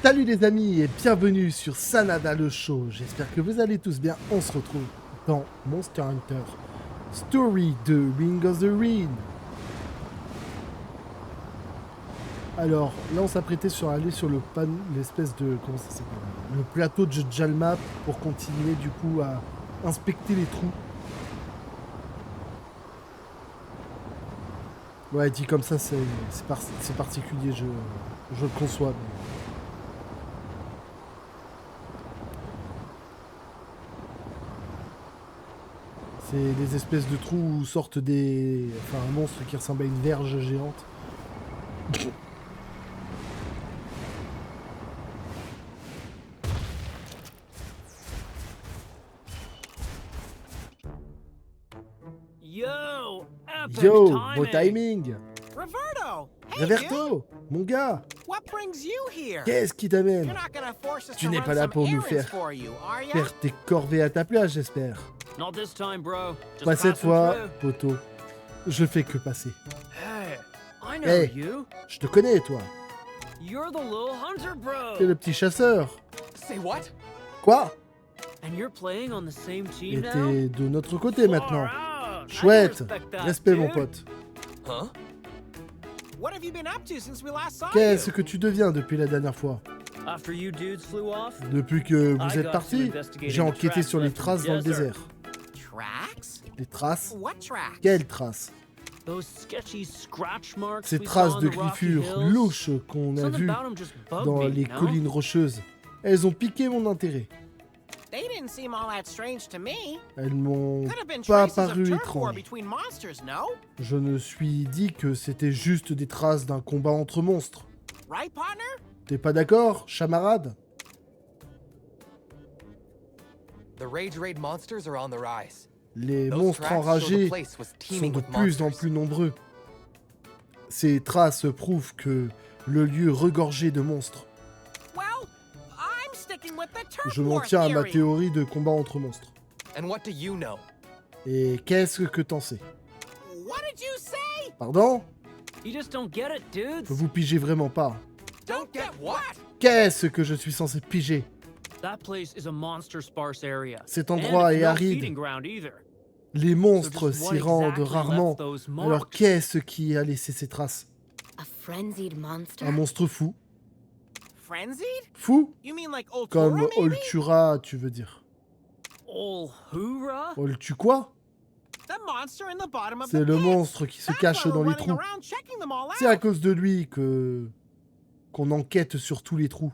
Salut les amis et bienvenue sur Sanada le show. J'espère que vous allez tous bien. On se retrouve dans Monster Hunter Story de Ring of the Ring. Alors là on s'apprêtait sur aller sur l'espèce de comment ça s'appelle, le plateau de Jalma pour continuer du coup à inspecter les trous. Ouais, dit comme ça c'est particulier, je le conçois. Mais... c'est des espèces de trous où sortent des... enfin un monstre qui ressemble à une verge géante. Yo, beau timing. Roberto, mon gars. Qu'est-ce qui t'amène? Tu n'es pas là pour nous faire tes corvées à ta place, j'espère. Pas cette fois, poteau. Je fais que passer. Hey, je te connais, toi. T'es le petit chasseur. Quoi? Et t'es de notre côté maintenant. Chouette. Respect, mon pote. Qu'est-ce que tu deviens depuis la dernière fois? Depuis que vous êtes partis, j'ai enquêté sur les traces dans le désert. Les traces? Quelles traces? Ces traces de griffures louches qu'on a vues dans les collines rocheuses. Elles ont piqué mon intérêt. Elles m'ont pas paru étranges. Je me suis dit que c'était juste des traces d'un combat entre monstres. T'es pas d'accord, chamarade? Les monstres enragés sont de plus en plus nombreux. Ces traces prouvent que le lieu regorgeait de monstres. Je m'en tiens à ma théorie de combat entre monstres. Et qu'est-ce que t'en sais? Pardon? Vous pigez vraiment pas. Qu'est-ce que je suis censé piger? Cet endroit est aride. Les monstres s'y rendent rarement. Alors qu'est-ce qui a laissé ces traces? Un monstre fou. Fou? Comme Oltura, tu veux dire. Oltu quoi? C'est le monstre qui se cache dans les trous. C'est à cause de lui qu'on enquête sur tous les trous.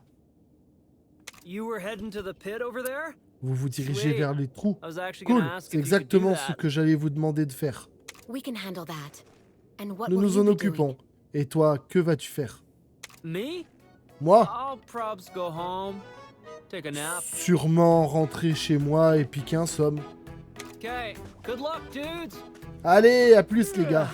Vous vous dirigez vers les trous. Cool, c'est exactement ce que j'allais vous demander de faire. Nous nous en occupons. Et toi, que vas-tu faire? Moi? Sûrement rentrer chez moi et piquer un somme. Allez, à plus les gars.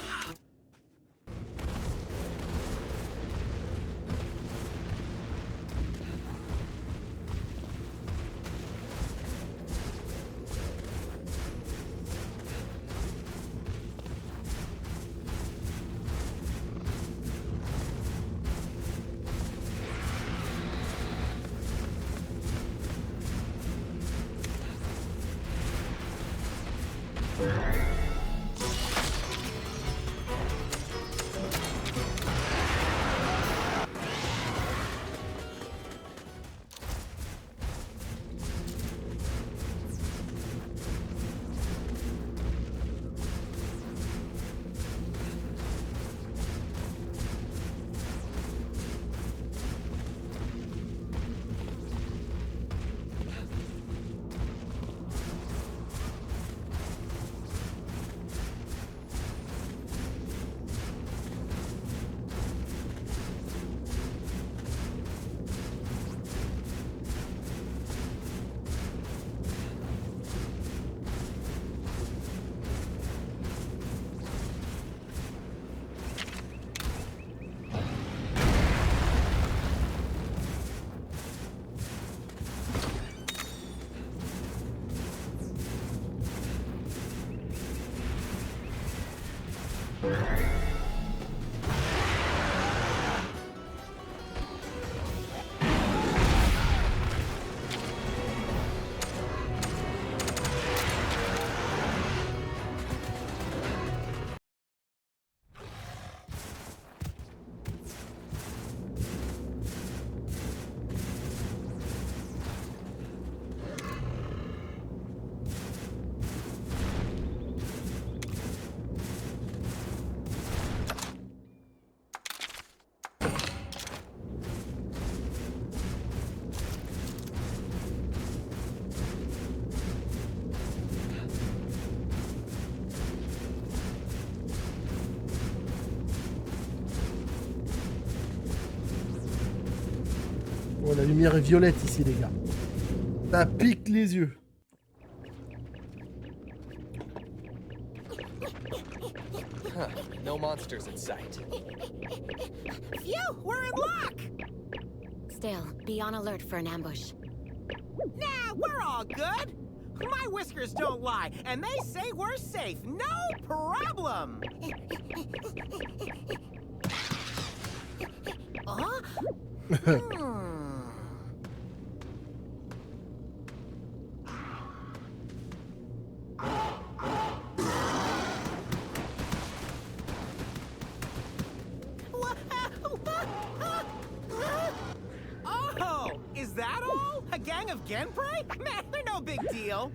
Oh, la lumière est violette ici, les gars. Ça pique les yeux. Huh, no monsters in sight. Phew, we're in luck! Still, be on alert for an ambush. Nah, we're all good. My whiskers don't lie, and they say we're safe. No problem. Oh, is that all? A gang of Genprey? Man, they're no big deal.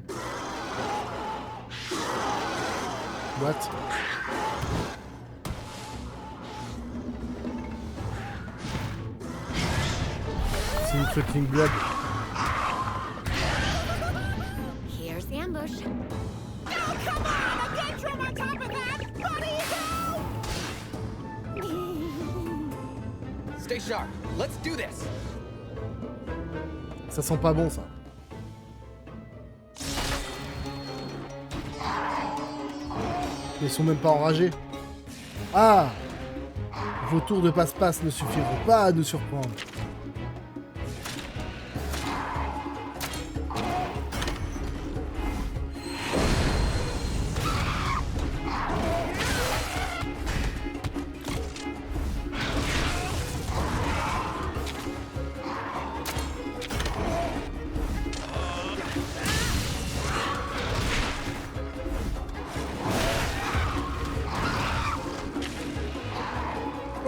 What? C'est une fucking blague. Here's the ambush. Oh, come on! A Gentrum on top of that! Buddy, go! Stay sharp. Let's do this. Ça sent pas bon, ça. Ils sont même pas enragés. Ah! Vos tours de passe-passe ne suffiront pas à nous surprendre.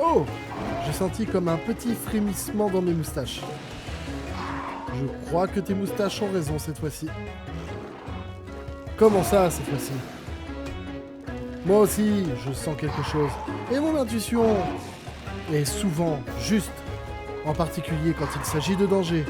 Oh! J'ai senti comme un petit frémissement dans mes moustaches. Je crois que tes moustaches ont raison cette fois-ci. Comment ça, cette fois-ci? Moi aussi, je sens quelque chose. Et mon intuition est souvent juste, en particulier quand il s'agit de danger.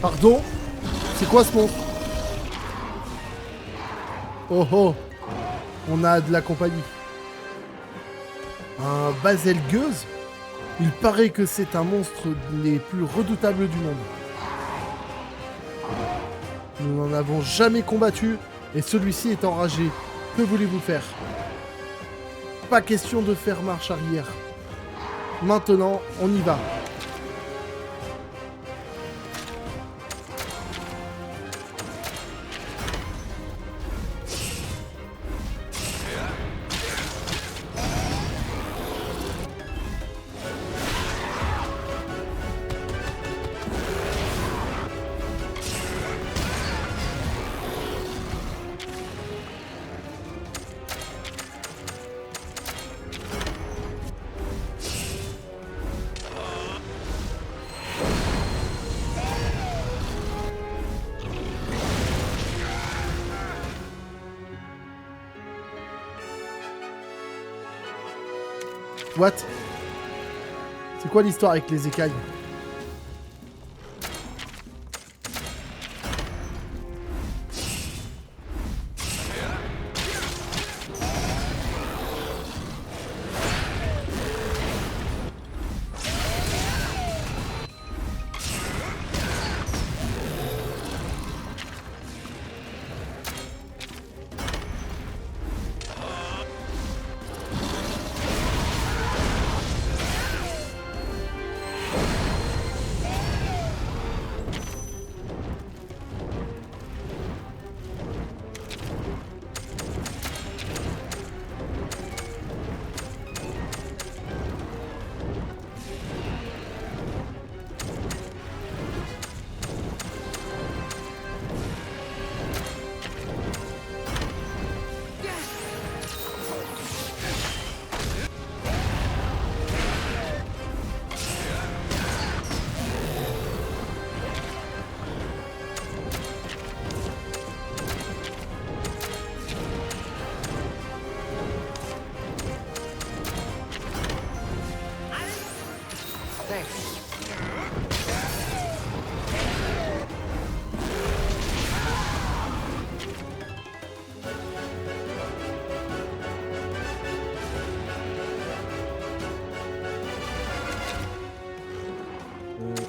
Pardon? C'est quoi ce monstre? Oh oh! On a de la compagnie. Un Baselgeuse? Il paraît que c'est un monstre des plus redoutables du monde. Nous n'en avons jamais combattu et celui-ci est enragé. Que voulez-vous faire? Pas question de faire marche arrière. Maintenant, on y va. What? C'est quoi l'histoire avec les écailles?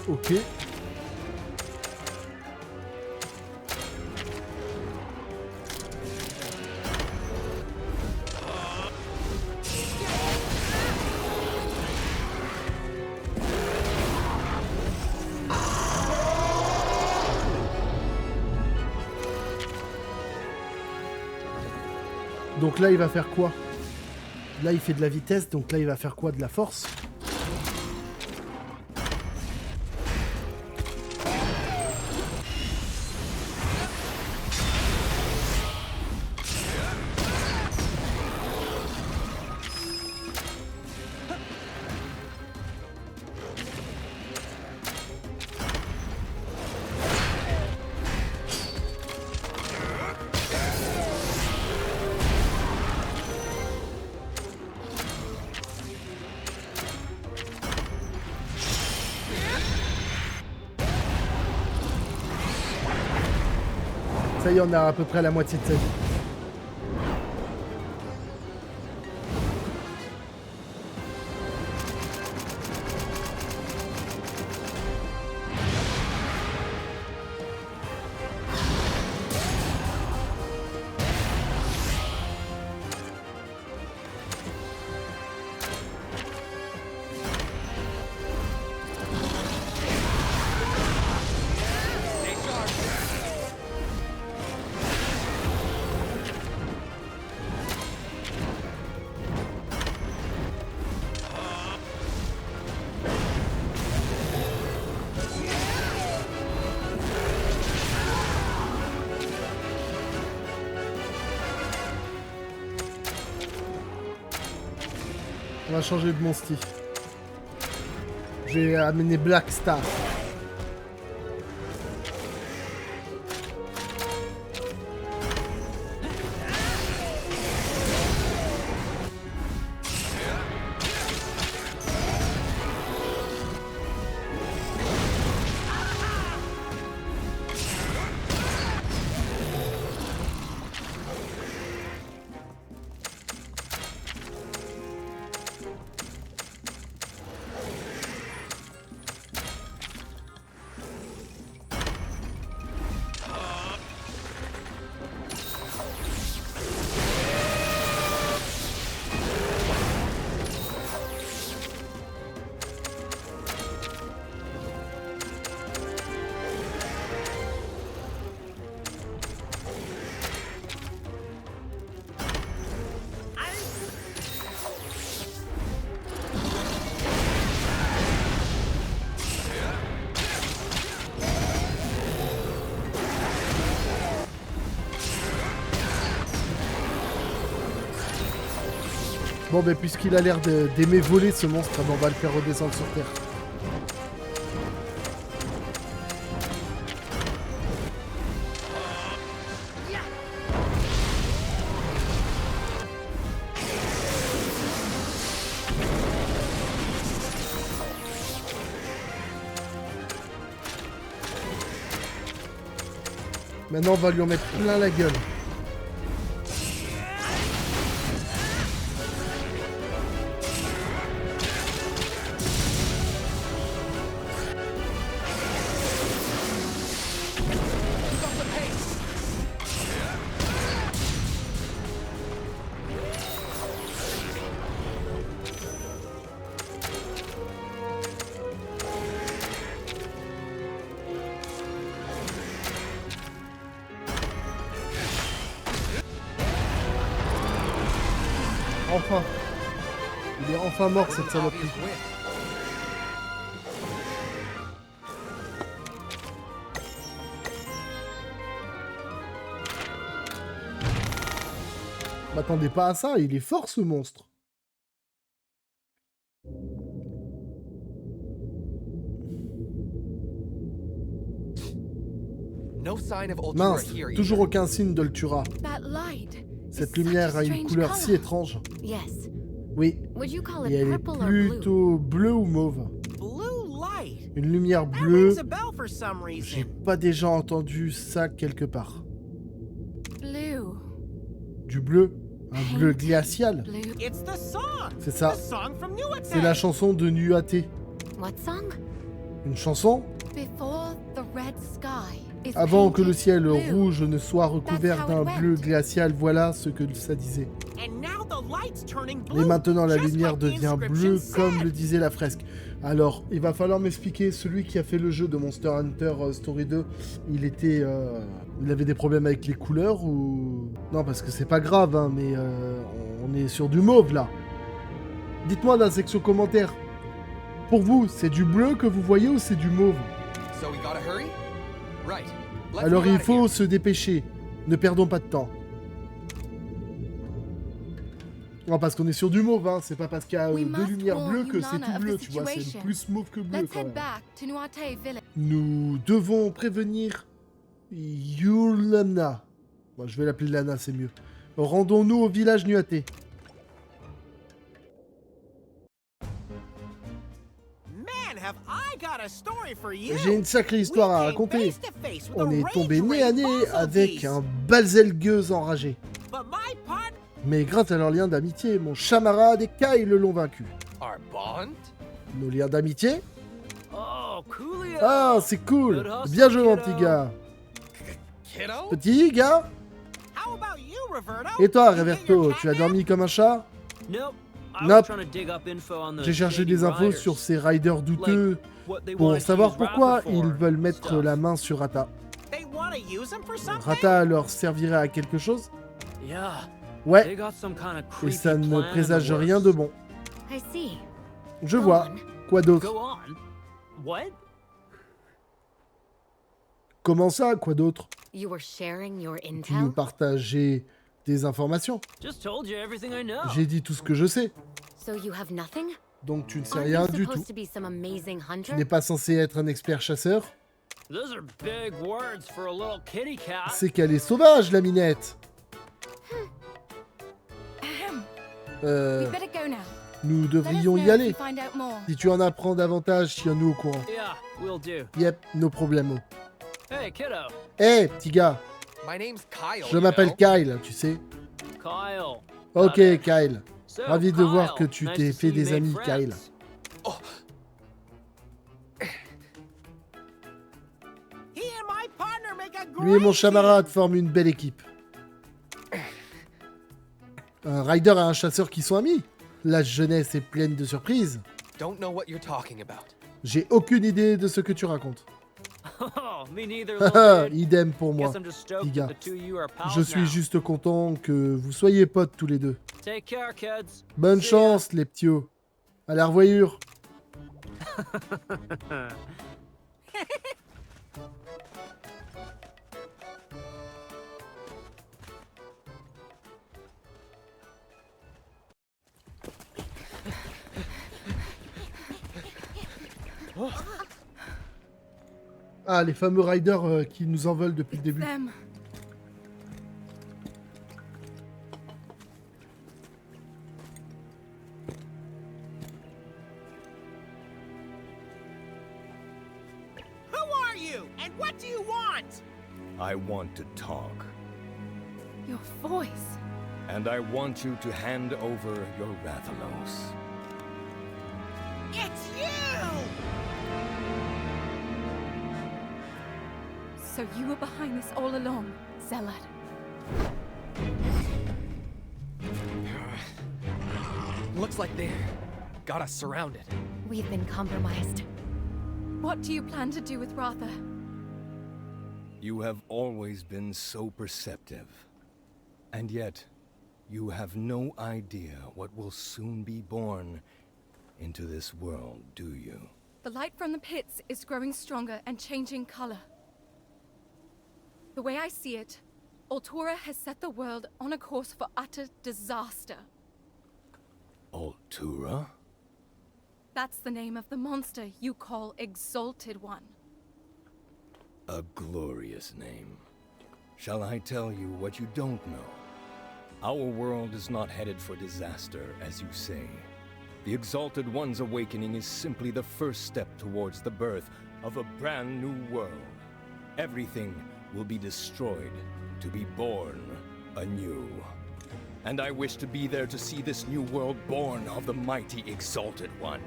Ok. Donc là, il va faire quoi? Là, il fait de la vitesse, donc là, il va faire quoi? De la force? Ça y est, on a à peu près la moitié de sa vie. On va changer de mon style. Je vais amener Black Star. Bon, ben puisqu'il a l'air d'aimer voler ce monstre, on va le faire redescendre sur Terre. Maintenant, on va lui en mettre plein la gueule. Enfin. Il est enfin mort, cette saloperie. M'attendez pas à ça, il est fort ce monstre. Mince, toujours aucun signe d'Ultura. Cette lumière a une couleur si étrange. Oui, et elle est plutôt bleue ou mauve. Une lumière bleue. J'ai pas déjà entendu ça quelque part. Du bleu. Un bleu glacial. C'est ça. C'est la chanson de Nuate. Une chanson? Before the red sky is Avant que le painted ciel blue. rouge ne soit recouvert That's how d'un it bleu went. glacial, voilà ce que ça disait. And now the light's turning Et blue, maintenant la just lumière like the devient inscription bleue said. comme le disait la fresque. Alors, il va falloir m'expliquer, celui qui a fait le jeu de Monster Hunter Story 2, il avait des problèmes avec les couleurs ou... Non, parce que c'est pas grave, hein, mais on est sur du mauve là. Dites-moi dans la section commentaires, pour vous, c'est du bleu que vous voyez ou c'est du mauve? So we gotta hurry? Right. Let's Alors get il out of faut here. se dépêcher, ne perdons pas de temps. Non, parce qu'on est sur du mauve, hein. C'est pas parce qu'il y a We deux must lumières warn bleues que c'est Yunana tout of bleu, the tu vois, c'est situation. plus mauve que bleu Let's quand head même. back to Nuate Village. Nous devons prévenir Yulana. Bon, je vais l'appeler Lana, c'est mieux. Rendons-nous au village Nuaté. Man, have I got a story for you. J'ai une sacrée histoire à We came raconter. face to face with On a est tombé nez à rage nez raid avec beast. un balzelgueuse enragé. But my part... Mais grâce à leur lien d'amitié, mon chamarade et Kyle l'ont vaincu. Our bond? Nos liens d'amitié? Oh, Coolio. Ah, c'est cool. Bien joué, mon petit gars. Kiddo? Petit gars? How about you, Roberto? Et toi, You get Reverto, your tu as catnap? dormi comme un chat? Nope. Nope. J'ai cherché des infos sur ces riders douteux pour savoir pourquoi ils veulent mettre la main sur Rata. They wanna use him for something? Rata leur servirait à quelque chose? Yeah. Ouais, They got some kind of et creepy ça ne plan in présage the works. rien de bon. I see. Je Go vois. on. Quoi d'autre? Go on. What? Comment ça, quoi d'autre? You were sharing your Tu nous intel? partageais des informations. Just told you everything I know. J'ai dit tout ce que je sais. So you have nothing? Donc tu ne sais Aren't rien you du tout. supposed to be some amazing Tu hunter? n'es pas censé être un expert chasseur. Those are big words for a little kitty cat. C'est qu'elle est sauvage, la minette. We better go now. Nous Let us devrions know y if aller. you find out more. Si tu en apprends davantage, tiens-nous au courant. Yeah, will do. Yep, no problemo. Hey, kiddo. Hé, petit gars, My name's Kyle. je you m'appelle know. Kyle, tu sais. Kyle. Ok, Got it. Kyle. So, Ravi de voir que Kyle, tu nice t'es to fait see you des made amis, friends. Kyle. He and my partner make a Lui et mon great chamarade forment une belle équipe. Un rider et un chasseur qui sont amis. La jeunesse est pleine de surprises. Don't know what you're talking about. J'ai aucune idée de ce que tu racontes. Oh, me neither, Haha, little dude. idem pour moi. Guess I'm just stoked petit gars. that the two of you are pals Je suis now. juste content que vous soyez potes tous les deux. Take care, kids. Bonne See ya. chance, les ptios. À la revoyure. Ah, les fameux riders qui nous en veulent depuis le début. Them. Who are you? And what do you want? I want to talk, Your voice. and I want you to hand over your Rathalos. It's you! So you were behind this all along, Zealot. Looks like they got us surrounded. We've been compromised. What do you plan to do with Ratha? You have always been so perceptive. And yet, you have no idea what will soon be born into this world, do you? The light from the pits is growing stronger and changing color. The way I see it, Altura has set the world on a course for utter disaster. Altura? That's the name of the monster you call Exalted One. A glorious name. Shall I tell you what you don't know? Our world is not headed for disaster, as you say. The Exalted One's awakening is simply the first step towards the birth of a brand new world. Everything will be destroyed to be born anew. And I wish to be there to see this new world born of the mighty Exalted One.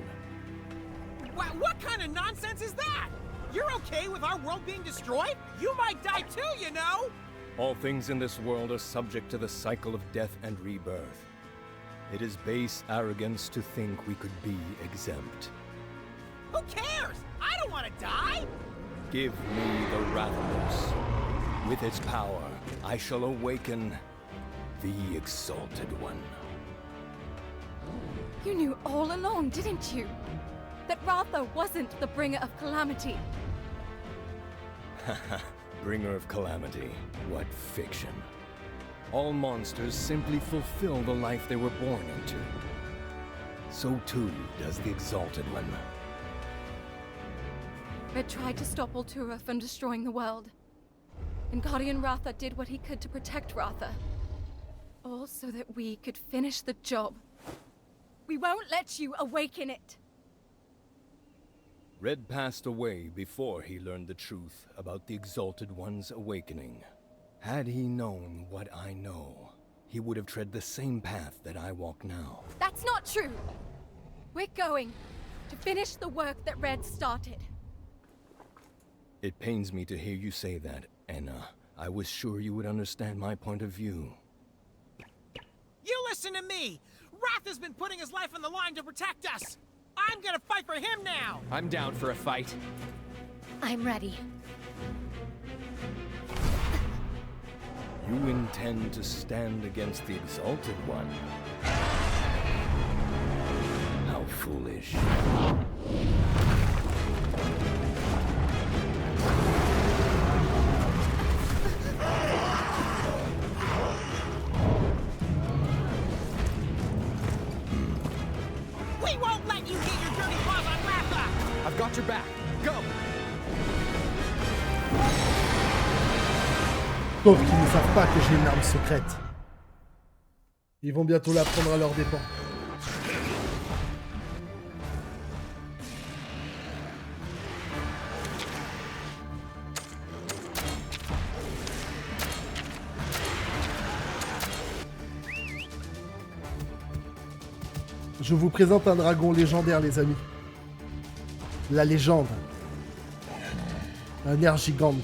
What kind of nonsense is that? You're okay with our world being destroyed? You might die too, you know! All things in this world are subject to the cycle of death and rebirth. It is base arrogance to think we could be exempt. Who cares? I don't want to die! Give me the Rathalos. With its power, I shall awaken the Exalted One. You knew all along, didn't you? That Ratha wasn't the bringer of calamity. Haha, bringer of calamity. What fiction. All monsters simply fulfill the life they were born into. So too does the Exalted One. Red tried to stop Altura from destroying the world. And Guardian Ratha did what he could to protect Ratha. All so that we could finish the job. We won't let you awaken it! Red passed away before he learned the truth about the Exalted One's awakening. Had he known what I know, he would have tread the same path that I walk now. That's not true! We're going to finish the work that Red started. It pains me to hear you say that, Anna. I was sure you would understand my point of view. You listen to me! Ratha's been putting his life on the line to protect us! I'm gonna fight for him now! I'm down for a fight. I'm ready. You intend to stand against the Exalted One? How foolish. We won't let you get your dirty paws on Ratha! I've got your back. Go! Sauf qu'ils ne savent pas que j'ai une arme secrète. Ils vont bientôt la prendre à leurs dépens. Je vous présente un dragon légendaire, les amis. La légende. Un air gigante.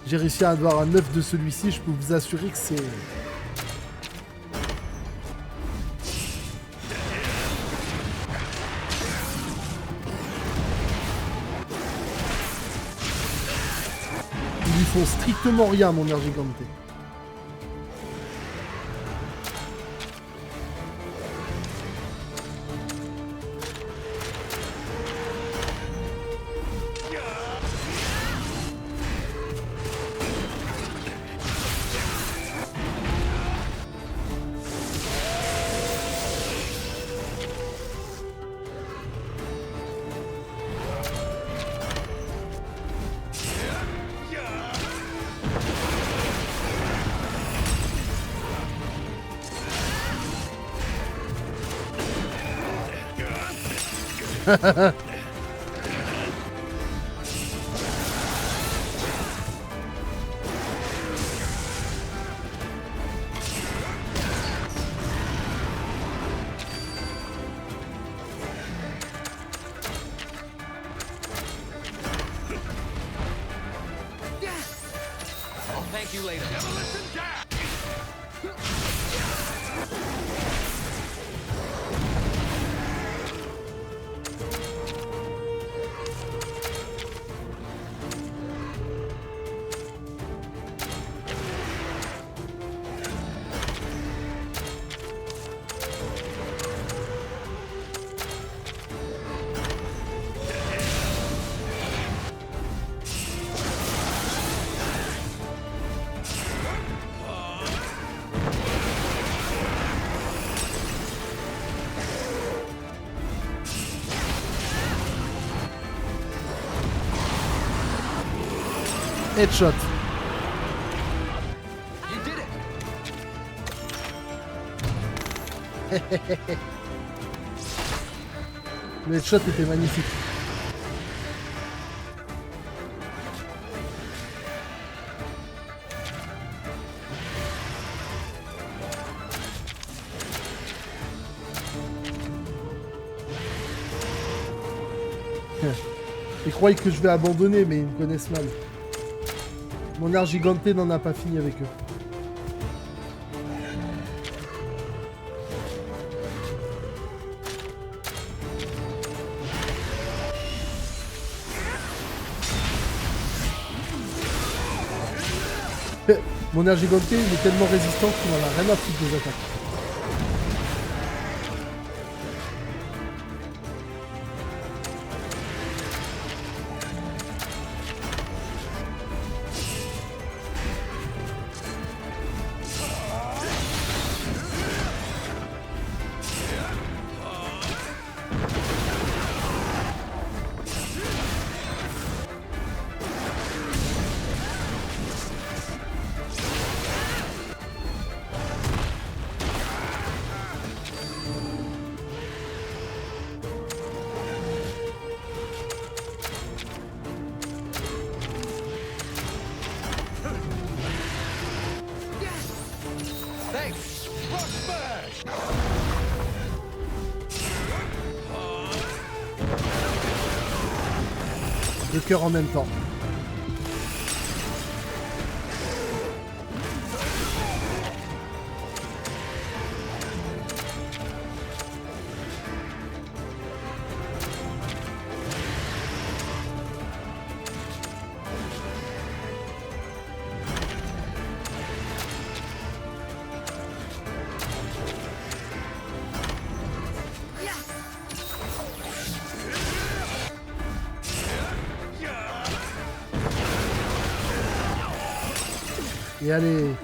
J'ai réussi à avoir un œuf de celui-ci, je peux vous assurer que c'est... Ils lui font strictement rien, mon air gigante. I'll thank you later. Headshot. You did it. Le headshot était magnifique. Ils croient que je vais abandonner, mais ils me connaissent mal. Mon art giganté n'en a pas fini avec eux. Mon air giganté, il est tellement résistant qu'il n'en a rien à foutre des attaques. Deux cœurs en même temps. Et allez.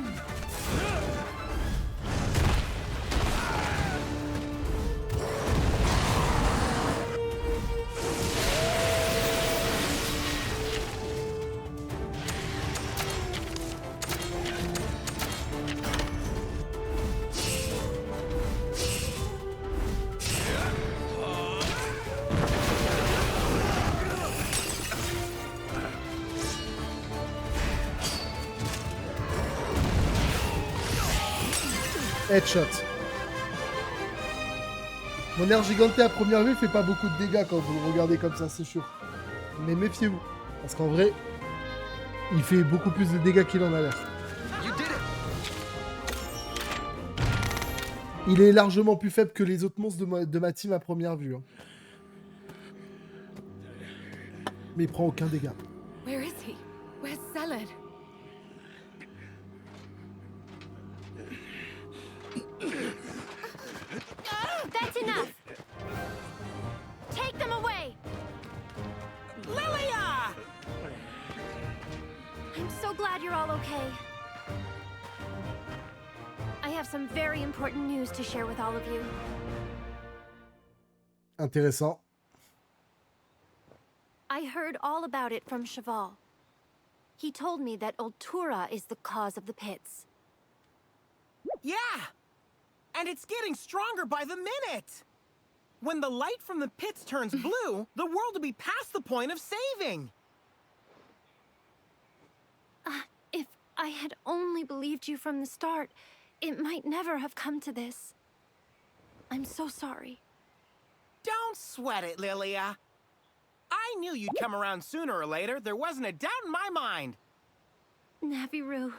Headshot. Mon air giganté à première vue fait pas beaucoup de dégâts quand vous le regardez comme ça, c'est sûr. Mais méfiez-vous, parce qu'en vrai, il fait beaucoup plus de dégâts qu'il en a l'air. Il est largement plus faible que les autres monstres de ma team à première vue. Hein. Mais il prend aucun dégât. Where is he? Where's Salad? That's enough! Take them away! Lilia! I'm so glad you're all okay. I have some very important news to share with all of you. Intéressant. I heard all about it from Cheval. He told me that Ultura is the cause of the pits. Yeah! And it's getting stronger by the minute! When the light from the pits turns blue, the world will be past the point of saving! If I had only believed you from the start, it might never have come to this. I'm so sorry. Don't sweat it, Lilia. I knew you'd come around sooner or later. There wasn't a doubt in my mind. Naviru.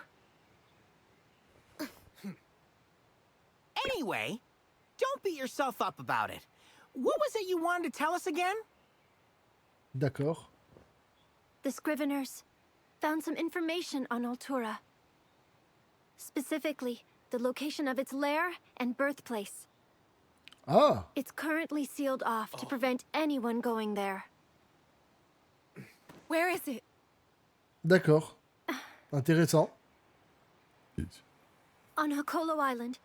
Anyway, don't beat yourself up about it. What was it you wanted to tell us again? D'accord. The Scriveners found some information on Ultura. Specifically, the location of its lair and birthplace. Ah! It's currently sealed off to prevent anyone going there. Where is it? D'accord. Intéressant. On Hokolo Island.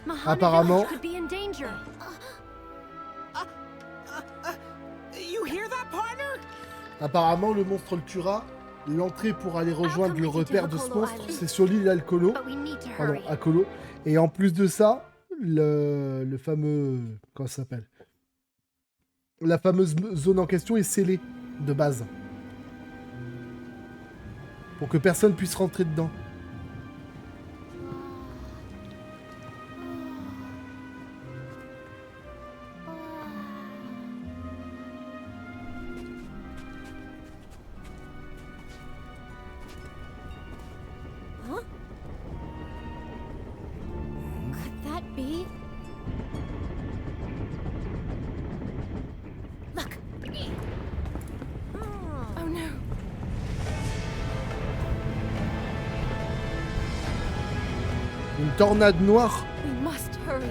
Mahana Apparemment. Village could be in danger. You hear that, partner? Apparemment, le monstre Ultura, l'entrée pour aller rejoindre le repère de ce monstre, c'est sur l'île Alcolo. But we need to Pardon, hurry. Akolo. Et en plus de ça, le fameux... Comment ça s'appelle? La fameuse zone en question est scellée, de base. Pour que personne puisse rentrer dedans. tornade noire. We must hurry.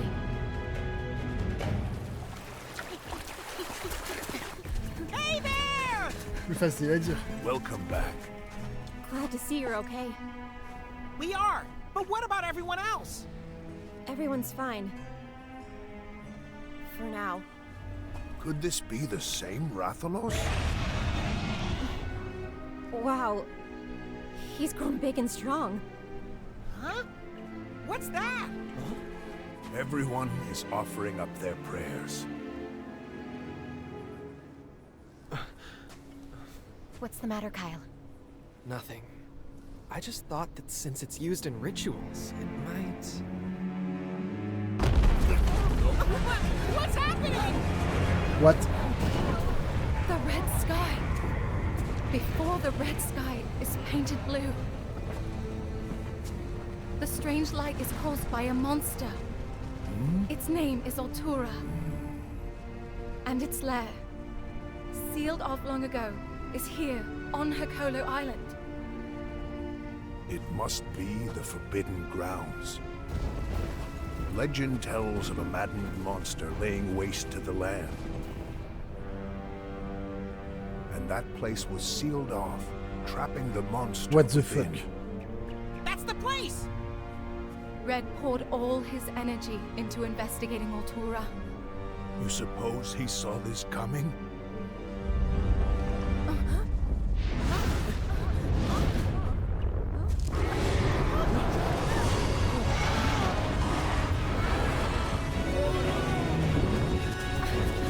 Hey there! Plus facile à dire. Welcome back. Glad to see you're okay. We are, but what about everyone else? Everyone's fine. For now. Could this be the same Rathalos? Wow. He's grown big and strong. Huh? What's that? Everyone is offering up their prayers. What's the matter, Kyle? Nothing. I just thought that since it's used in rituals, it might... What's happening? What? The red sky. Before the red sky is painted blue. The strange light is caused by a monster. Its name is Altura. And its lair, sealed off long ago, is here on Hakolo Island. It must be the Forbidden Grounds. Legend tells of a maddened monster laying waste to the land. And that place was sealed off, trapping the monster What the within. fuck? That's the place! Red poured all his energy into investigating Altura. You suppose he saw this coming?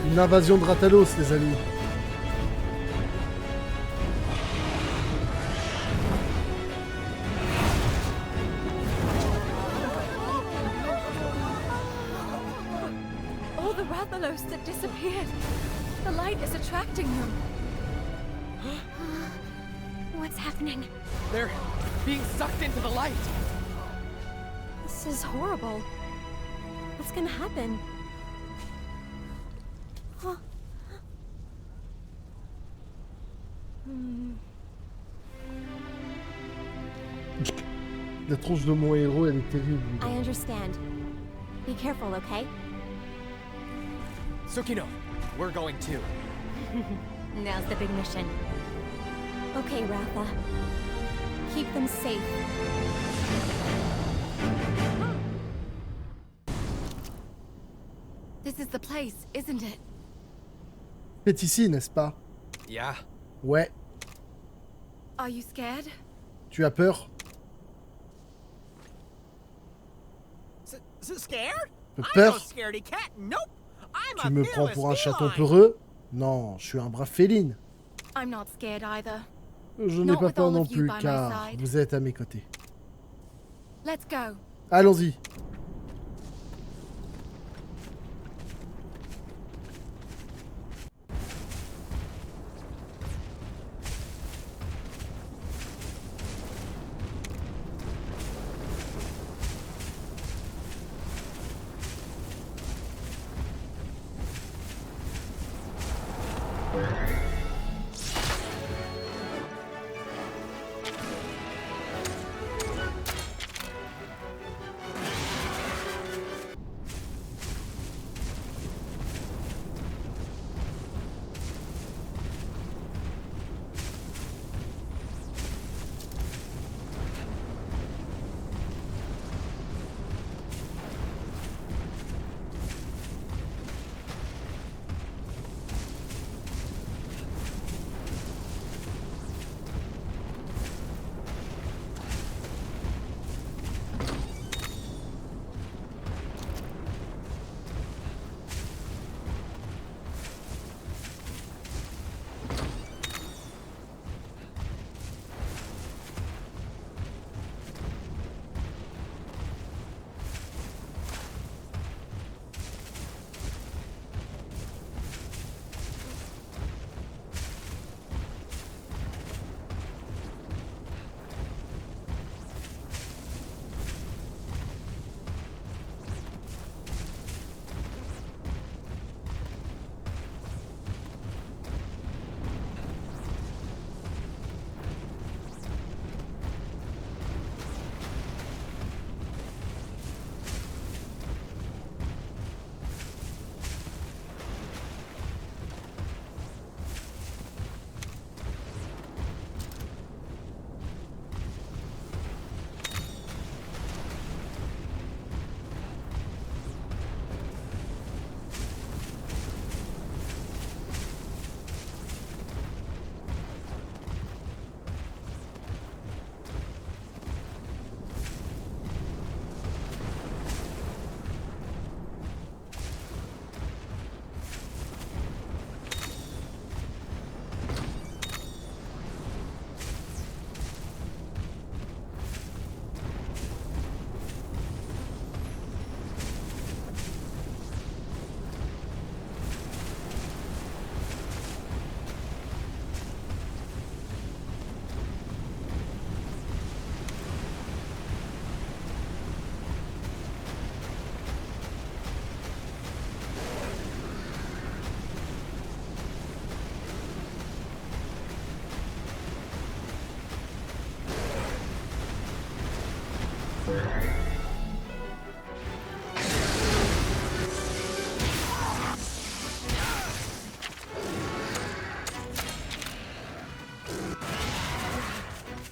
Une invasion de Rathalos, les amis. All the Rathalos that disappeared. The light is attracting them. What's happening? They're being sucked into the light! This is horrible. What's gonna happen? Huh? La tronche de mon héros, elle est terrible. I understand. Be careful, okay? Tsukino, we're going too. Now's the big mission. Okay, Ratha. Keep them safe. This is the place, isn't it? C'est ici, n'est-ce pas? Yeah. Ouais. Are you scared? Tu as peur? Scared? T'as I'm peur? no scaredy cat. Nope. I'm Tu a me prends fearless pour un chaton feline. peureux? Non, je suis un brave féline. I'm not scared either. Je n'ai Not pas with peur all non of you plus by my car side. vous êtes à mes côtés. Let's go. Allons-y.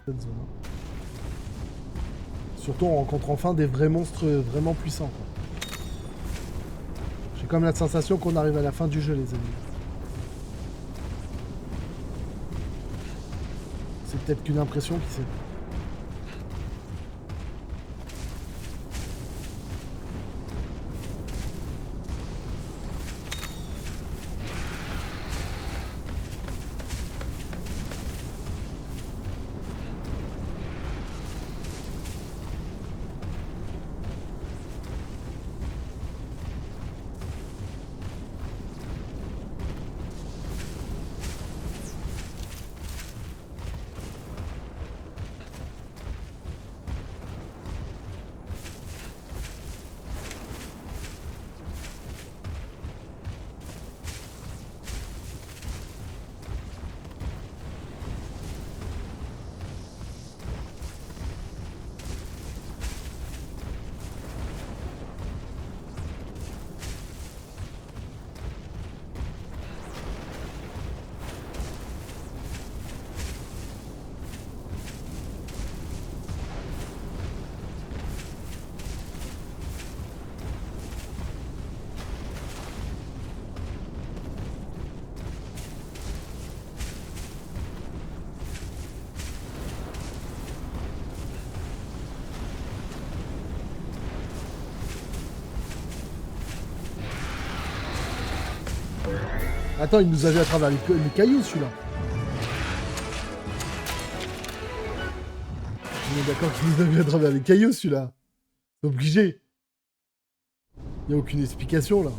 cette zone. Hein. Surtout on rencontre enfin des vrais monstres vraiment puissants. Quoi. J'ai comme la sensation qu'on arrive à la fin du jeu, les amis. C'est peut-être qu'une impression, qui sait. Attends, il nous a vu à travers les cailloux, celui-là. On est d'accord qu'il nous a vu à travers les cailloux, celui-là. C'est obligé. Il n'y a aucune explication, là.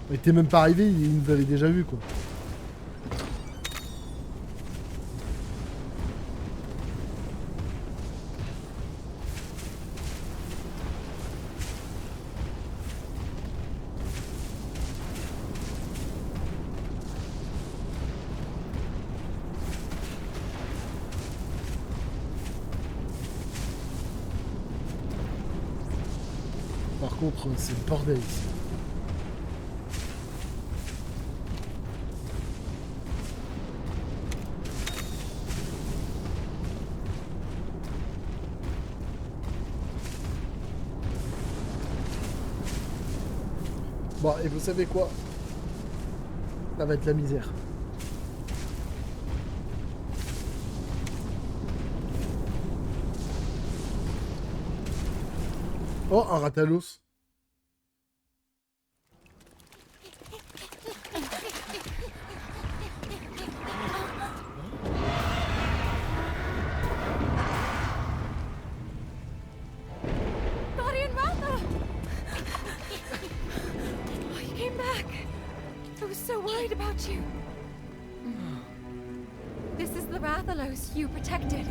Il était même pas arrivé, il nous avait déjà vu, quoi. Par contre, c'est le bordel ici. Bon, et vous savez quoi? Ça va être la misère. Oh, un Rathalos. Guardian Ratha! Oh, you came back. I was so worried about you. This is the Rathalos you protected.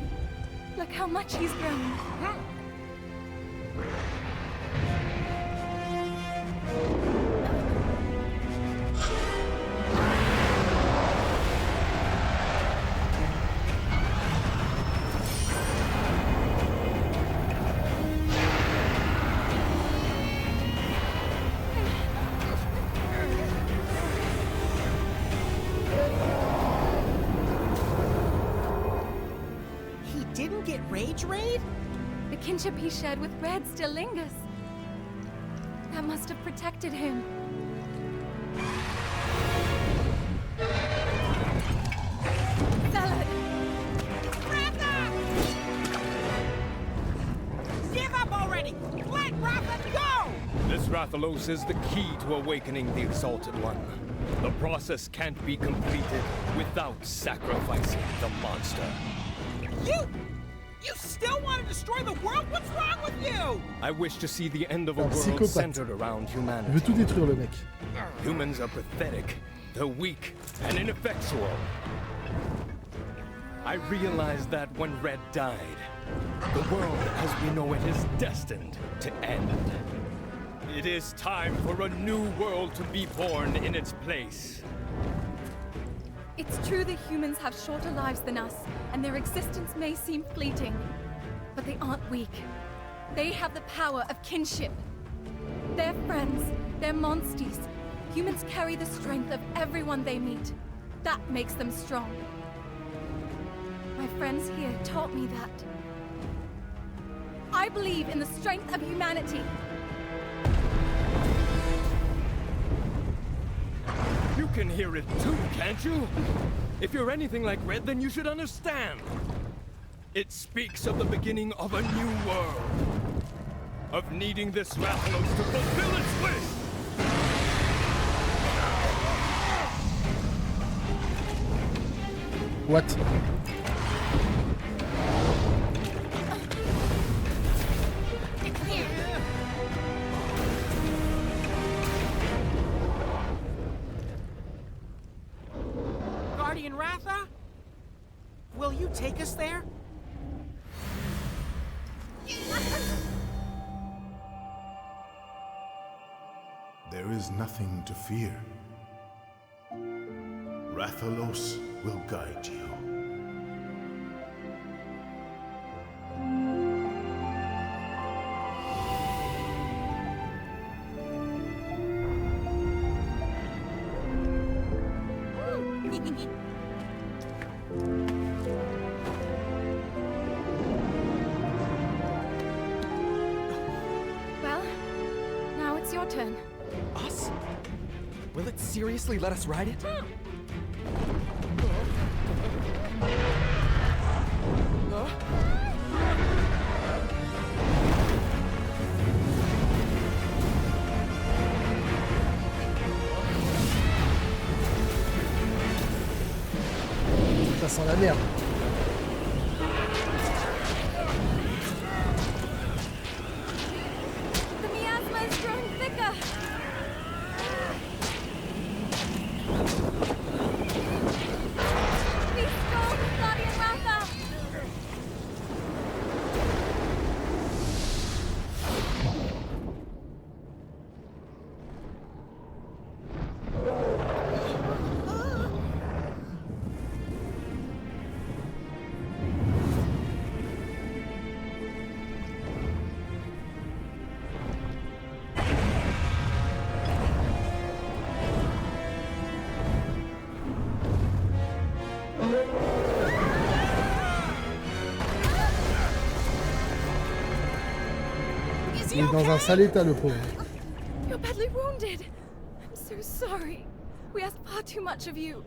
Look how much he's grown. He didn't get Rage Raid? The kinship he shared with Red still lingers. That must have protected him. Salad! Ratha! Give up already! Let Ratha go! This Rathalos is the key to awakening the Exalted One. The process can't be completed without sacrificing the monster. You still want to destroy the world? What's wrong with you? I wish to see the end of a Un world psychopathe. centered around Il veut humanity. tout détruire, le mec. Humans are pathetic, they're weak, and ineffectual. I realized that when Red died. The world as we know it is destined to end. It is time for a new world to be born in its place. It's true the humans have shorter lives than us, and their existence may seem fleeting. But they aren't weak. They have the power of kinship. They're friends. They're monsties. Humans carry the strength of everyone they meet. That makes them strong. My friends here taught me that. I believe in the strength of humanity. You can hear it too, can't you? If you're anything like Red, then you should understand. It speaks of the beginning of a new world. Of needing this Rathalos to fulfill its wish! What? Guardian Ratha? Will you take us there? There is nothing to fear. Rathalos will guide you. Well, now it's your turn. Us? Will it seriously let us ride it? Ça sent la merde. The miasma is growing thicker. Be strong, Guardian Ratha. Il est dans un sale état, le pauvre. You're badly wounded. I'm so sorry. We asked far too much of you.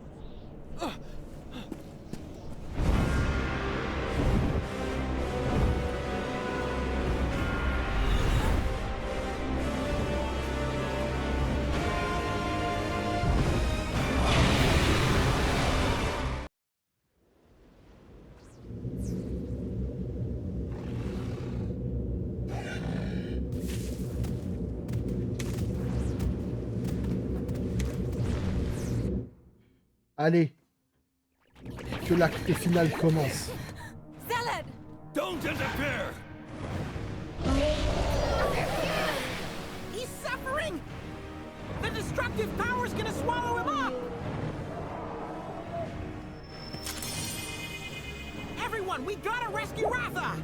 Allez. Que l'acte final commence. Zealot! Don't interfere! He's suffering! The destructive power's gonna swallow him up! Everyone, we gotta rescue Ratha!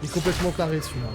Il est complètement taré celui-là.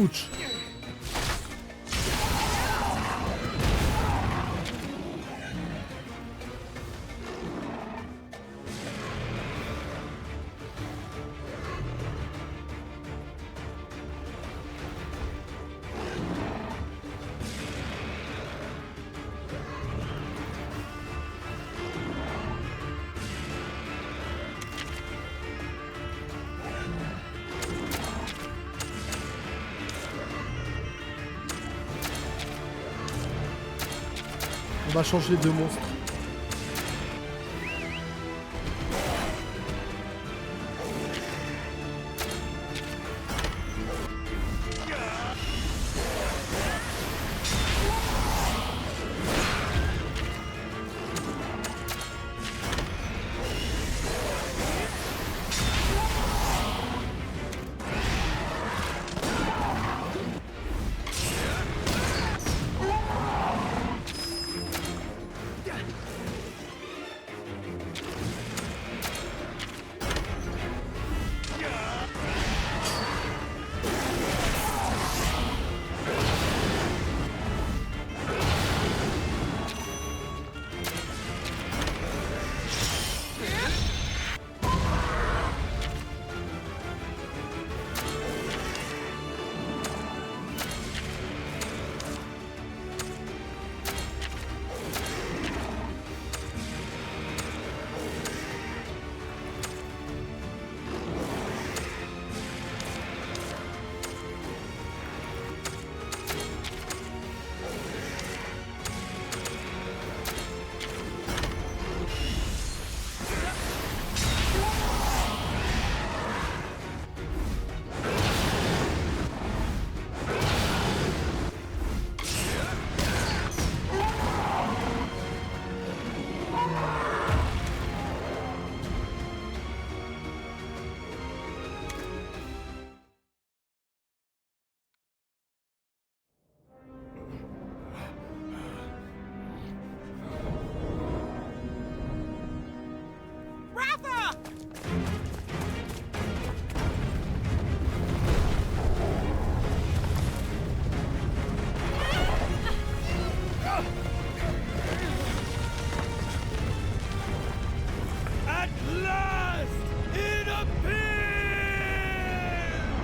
Ouch. On va changer de monstre.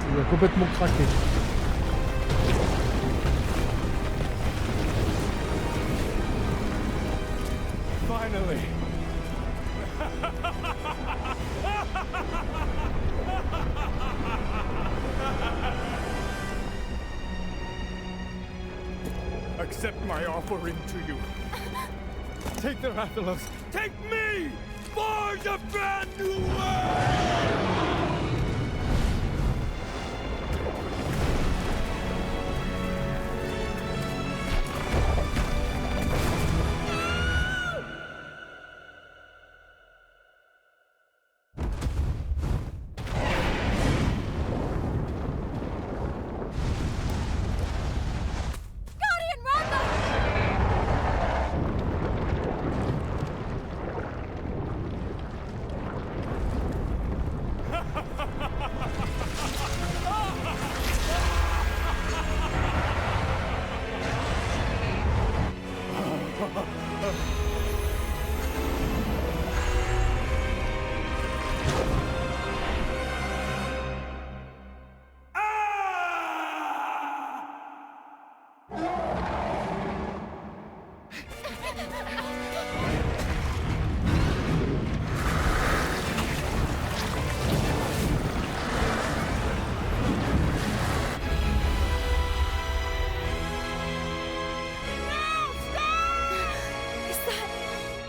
Il a complètement craqué. Finally. Accept my offering to you. Take the Rathalos. Take me! Forge a brand new world!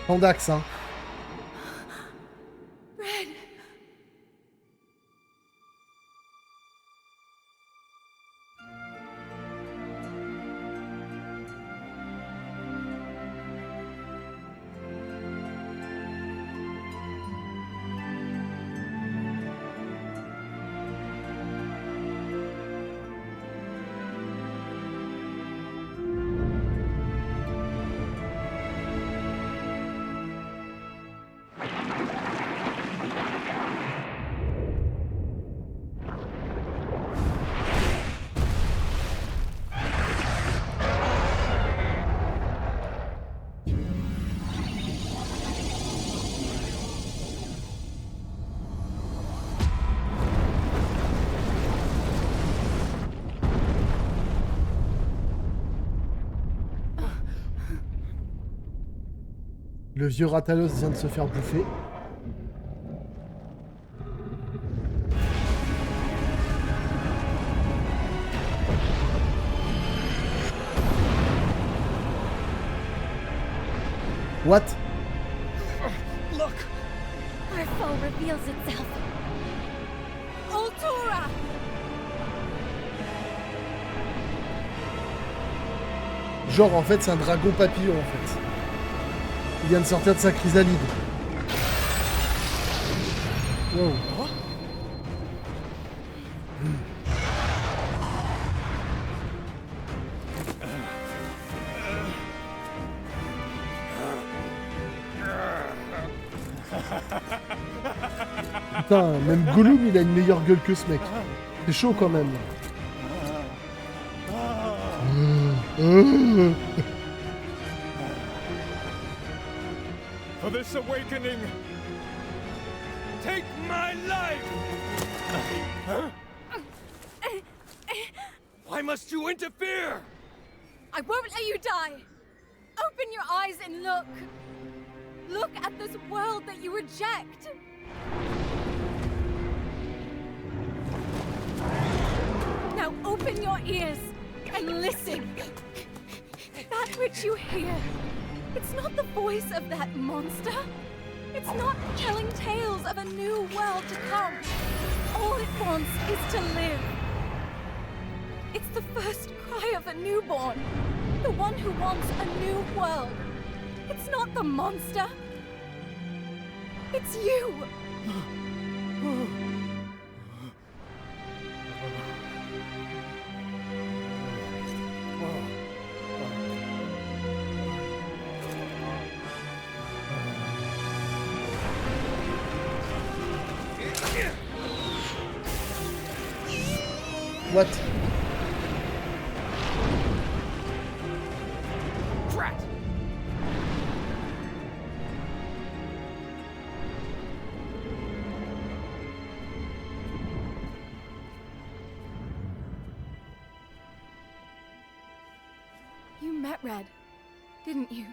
Pandax, hein. Red. Le vieux Rathalos vient de se faire bouffer. What? Look! Our foe reveals itself. Ultura! Genre, en fait, c'est un dragon papillon, en fait. Il vient de sortir de sa chrysalide. Wow. Putain, même Gollum, il a une meilleure gueule que ce mec. C'est chaud quand même. For this awakening, take my life! Why must you interfere? I won't let you die! Open your eyes and look! Look at this world that you reject! Now open your ears and listen! That which you hear, it's not the voice of that monster. It's not telling tales of a new world to come. All it wants is to live. It's the first cry of a newborn. The one who wants a new world. It's not the monster. It's you. What? Drat! You met Red, didn't you?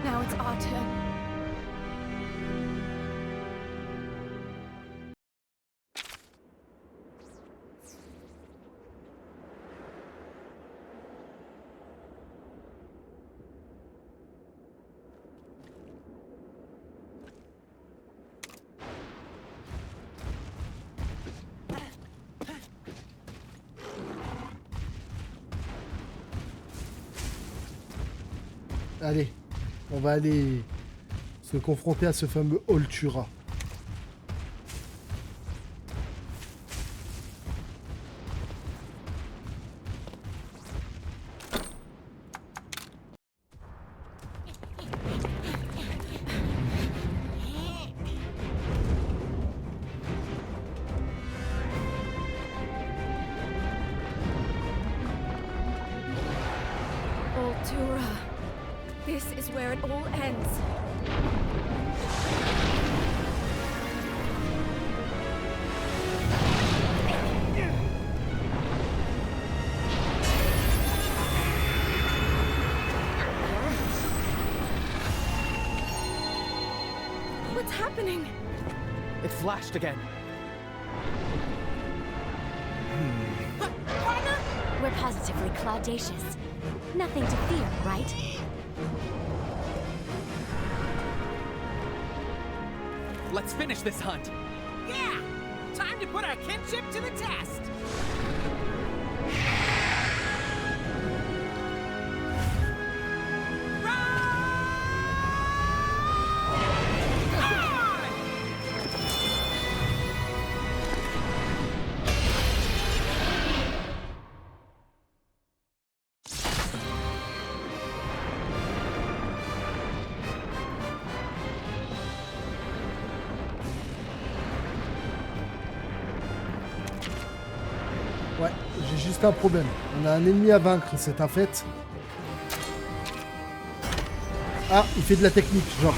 Now it's our turn. Allez, on va aller se confronter à ce fameux Ultura. Ultura. This is where it all ends. What's happening? It flashed again. We're positively cloudacious. Nothing to fear, right? Let's finish this hunt. Yeah! Time to put our kinship to the test! Ouais, j'ai juste un problème. On a un ennemi à vaincre, c'est un fait. Ah, il fait de la technique, genre.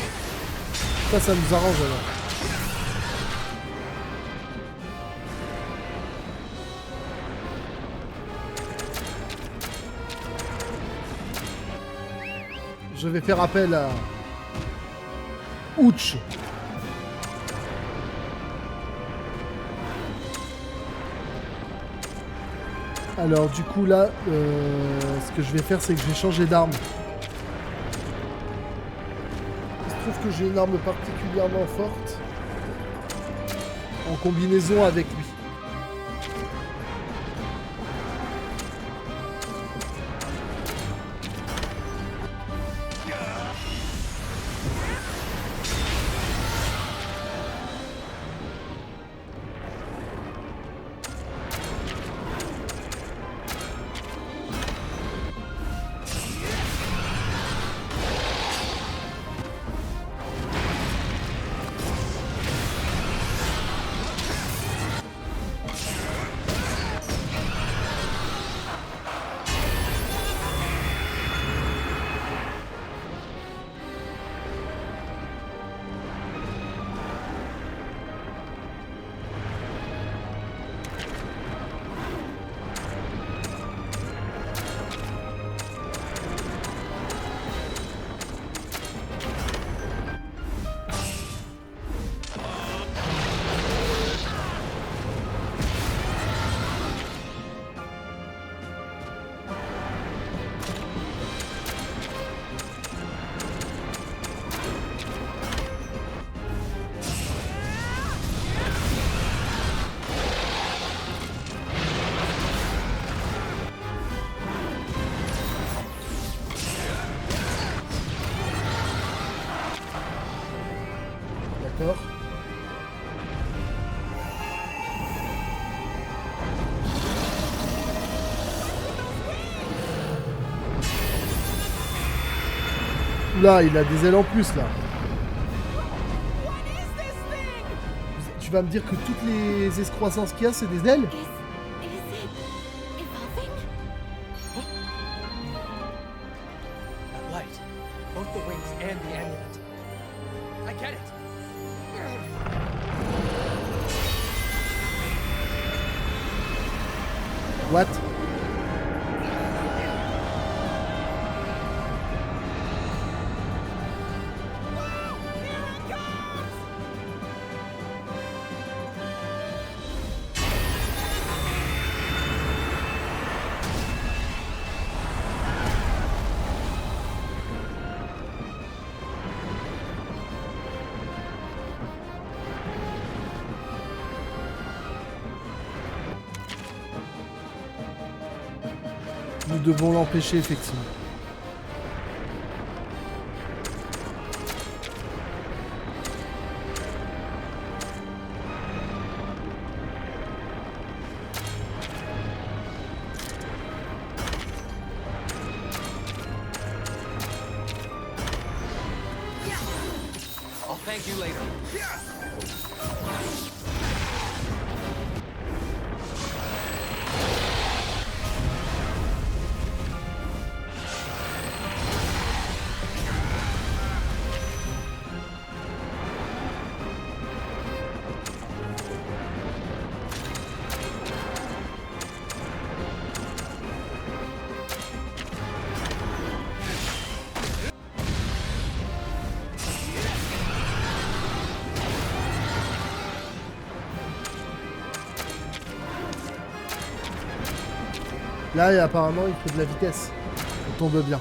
Ça nous arrange alors. je vais faire appel à Ouch. Alors du coup là, ce que je vais faire, c'est que je vais changer d'arme. Il se trouve que j'ai une arme particulièrement forte en combinaison avec lui. D'accord. Là, il a des ailes en plus, là. Tu vas me dire que toutes les excroissances qu'il y a, c'est des ailes? That light. Both the wings and the amulet. I get it. What? Nous devons l'empêcher, effectivement. I'll thank you later. Là, apparemment, il faut de la vitesse. Ça tombe bien.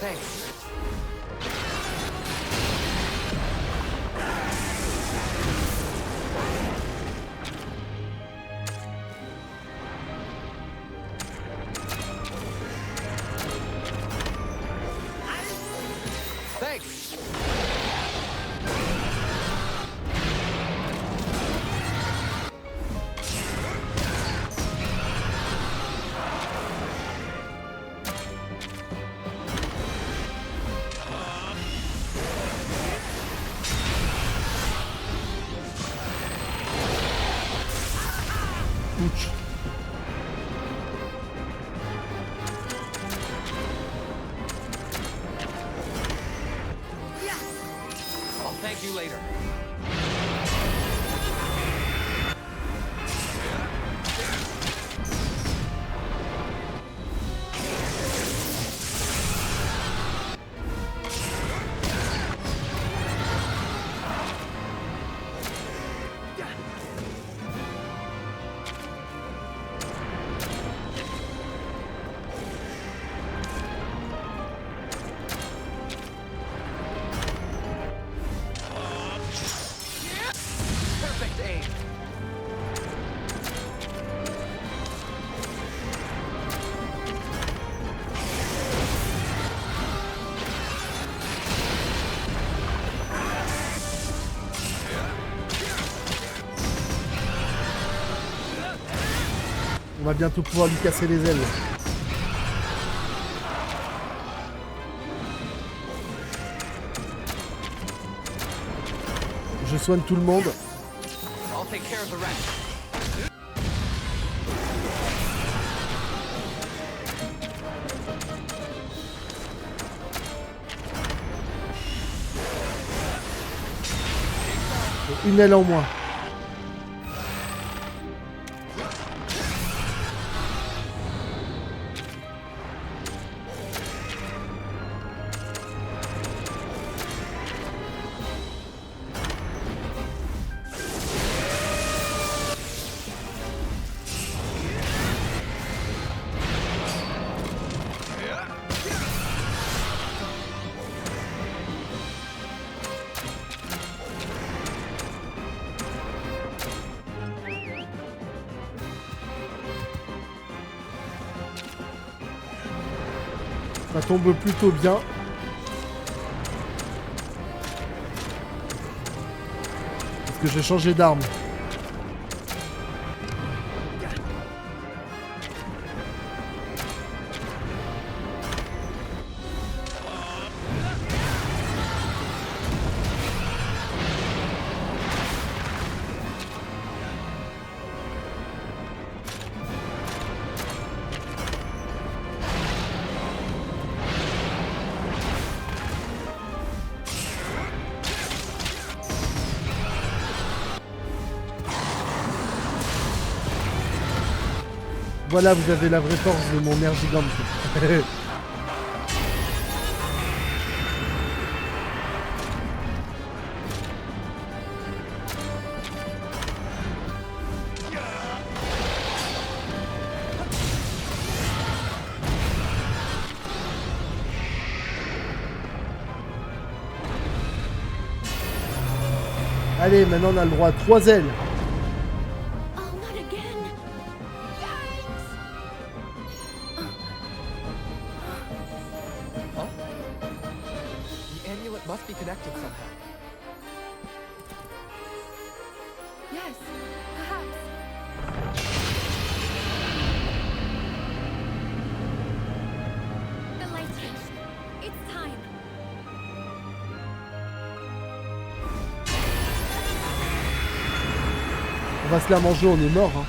Thanks. Thanks. Ouch. I'll thank you later. Perfect aim. On va bientôt pouvoir lui casser les ailes. Je soigne tout le monde. I'll take care of the rest. Une aile en moins. Ça tombe plutôt bien. Parce que j'ai changé d'arme. Voilà, vous avez la vraie force de mon air gigante. Allez, maintenant on a le droit à 3 ailes. Must be connected somehow. Yes, perhaps. The light switch. It's time. On va se la manger, on est mort. Hein.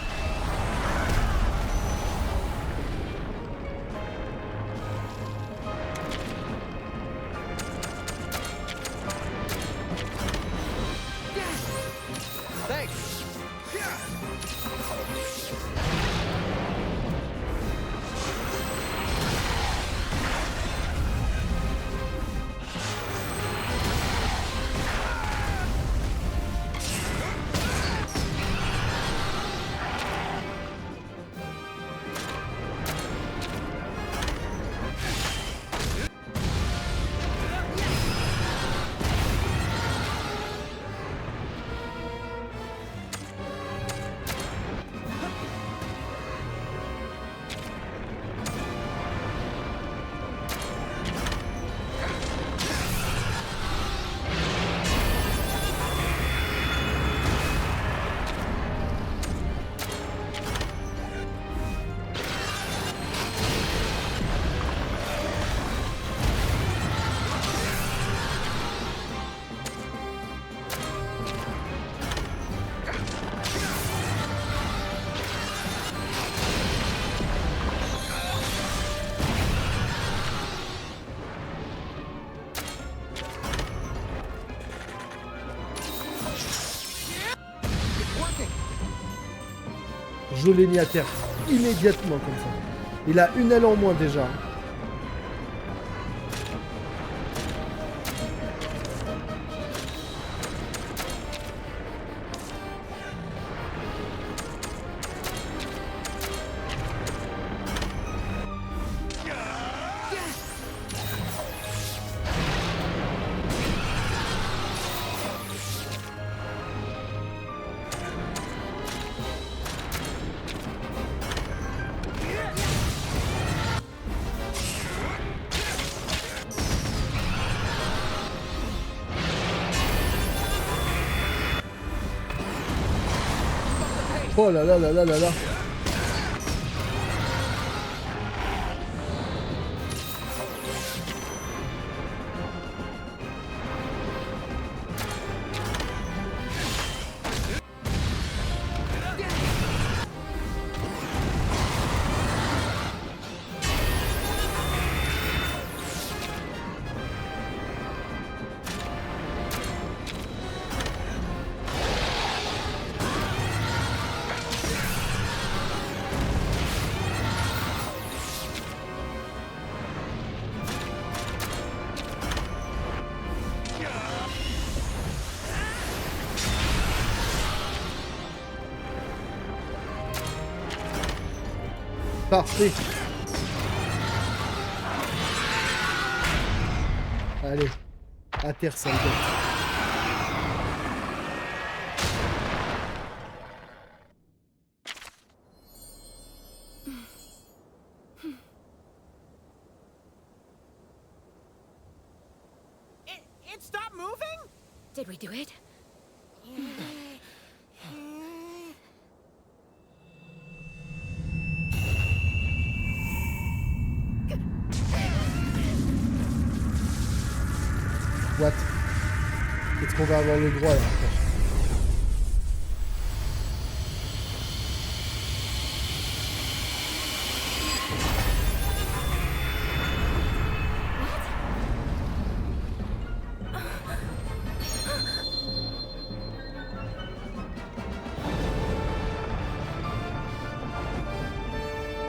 je l'ai mis à terre. Immédiatement, comme ça. Il a une aile en moins, déjà. Oh là là là là là là. Parfait. Allez, à terre, ça y est. It stopped moving? Did we do it? What? Est-ce qu'on va avoir le droit là encore?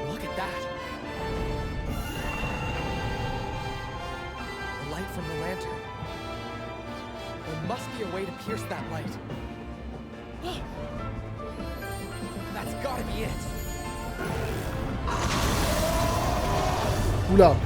Look at that. The light from the lantern. There must be a way to pierce that light. That's gotta be it. Oula.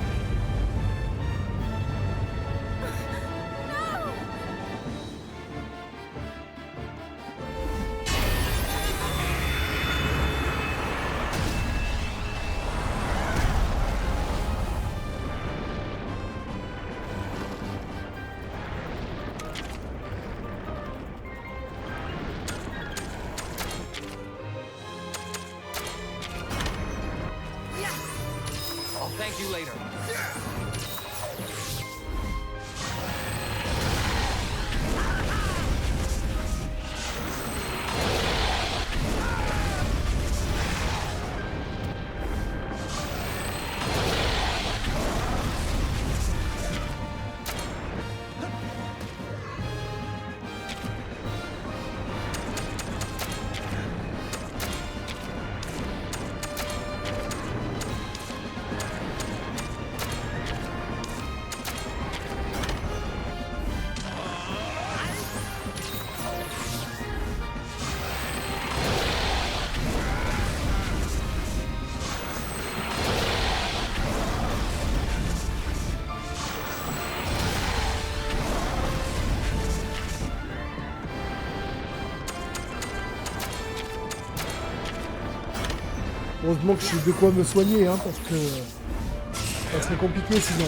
I'll thank you later. Heureusement que j'ai de quoi me soigner, hein, parce que ça serait compliqué sinon.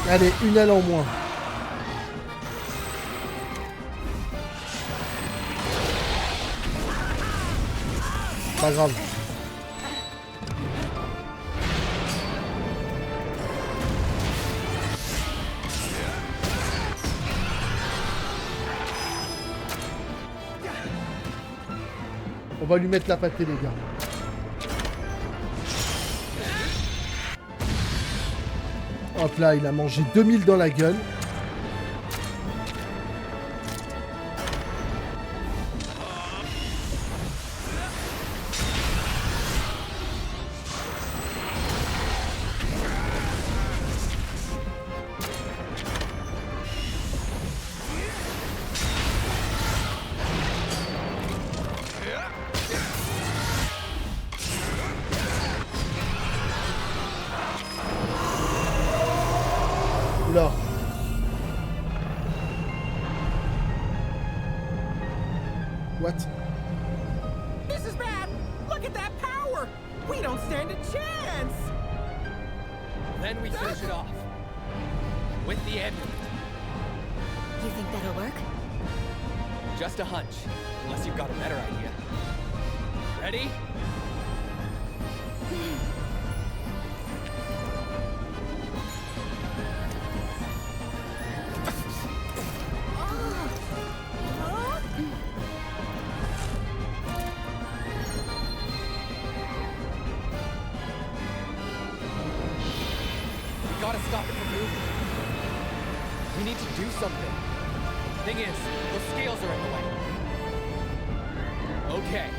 Allez, une aile en moins. Pas grave. On va lui mettre la pâtée, les gars. Hop là, il a mangé 2000 dans la gueule. Oula. What? This is bad. Look at that power. We don't stand a chance. Then we finish it off. With the amulet. You think that'll work? Just a hunch. Unless you've got a better idea. Ready? Gotta stop it from moving. We need to do something. Thing is, those scales are in the way. Okay.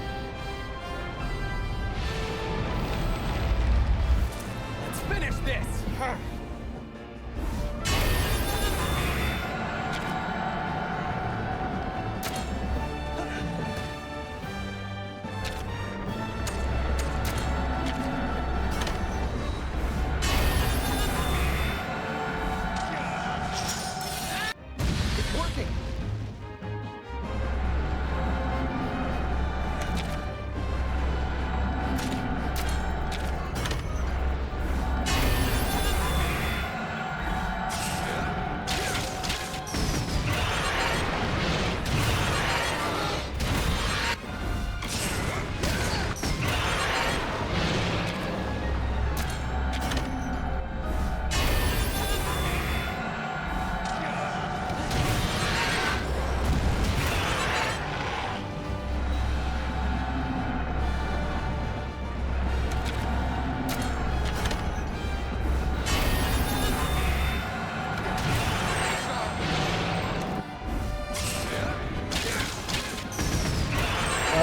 Let's finish this!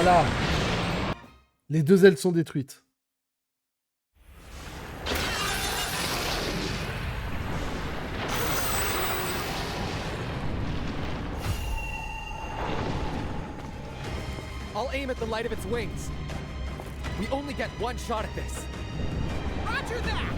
Voilà. Les deux ailes sont détruites. I'll aim at the light of its wings. We only get one shot at this. Roger that.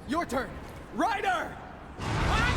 Your turn! Ryder! I'm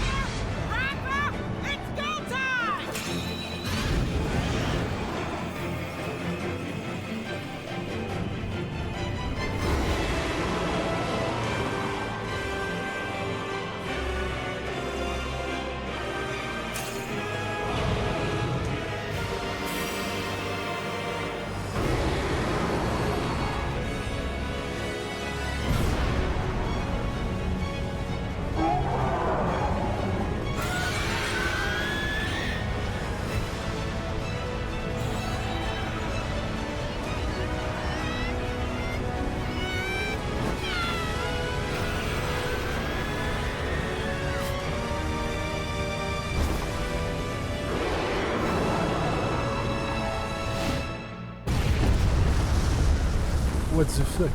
What the fuck?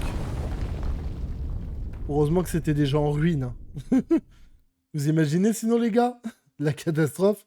Heureusement que c'était déjà en ruine. Hein. Vous imaginez sinon les gars? La catastrophe.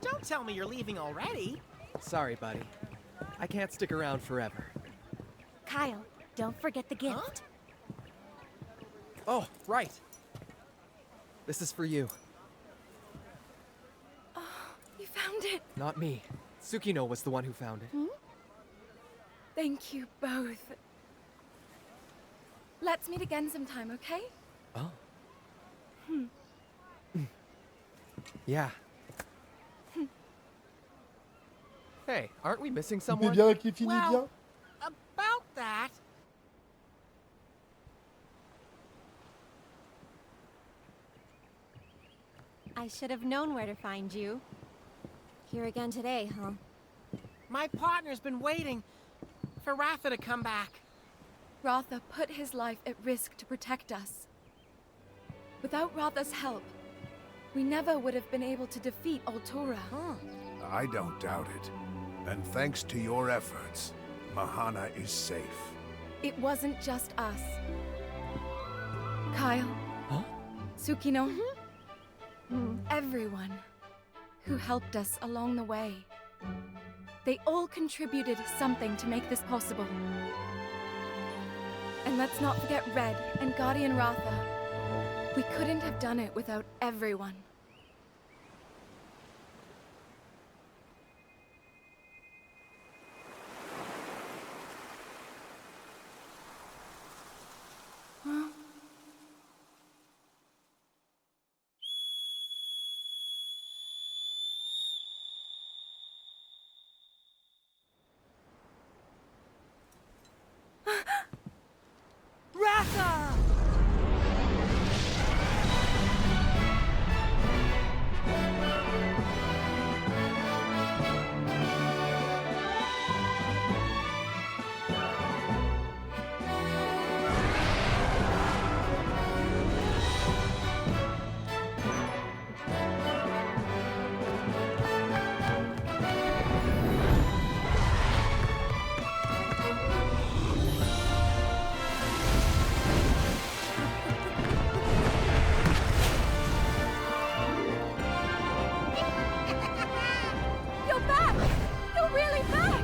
Don't tell me you're leaving already. Sorry, buddy. I can't stick around forever. Kyle, don't forget the gift. Oh, right. This is for you. Oh, you found it. Not me. Tsukino was the one who found it. Thank you both. Let's meet again sometime, okay? Oh. Yeah. Hey, aren't we missing C'était someone? bien qui finit bien. Well, about that. I should have known where to find you. Here again today, huh? My partner's been waiting for Ratha to come back. Ratha put his life at risk to protect us. Without Ratha's help, we never would have been able to defeat Altura. I don't doubt it. And thanks to your efforts, Mahana is safe. It wasn't just us. Kyle. Huh? Tsukino. Everyone who helped us along the way. They all contributed something to make this possible. And let's not forget Red and Guardian Ratha. We couldn't have done it without everyone. Ratha! You're back! You're really back!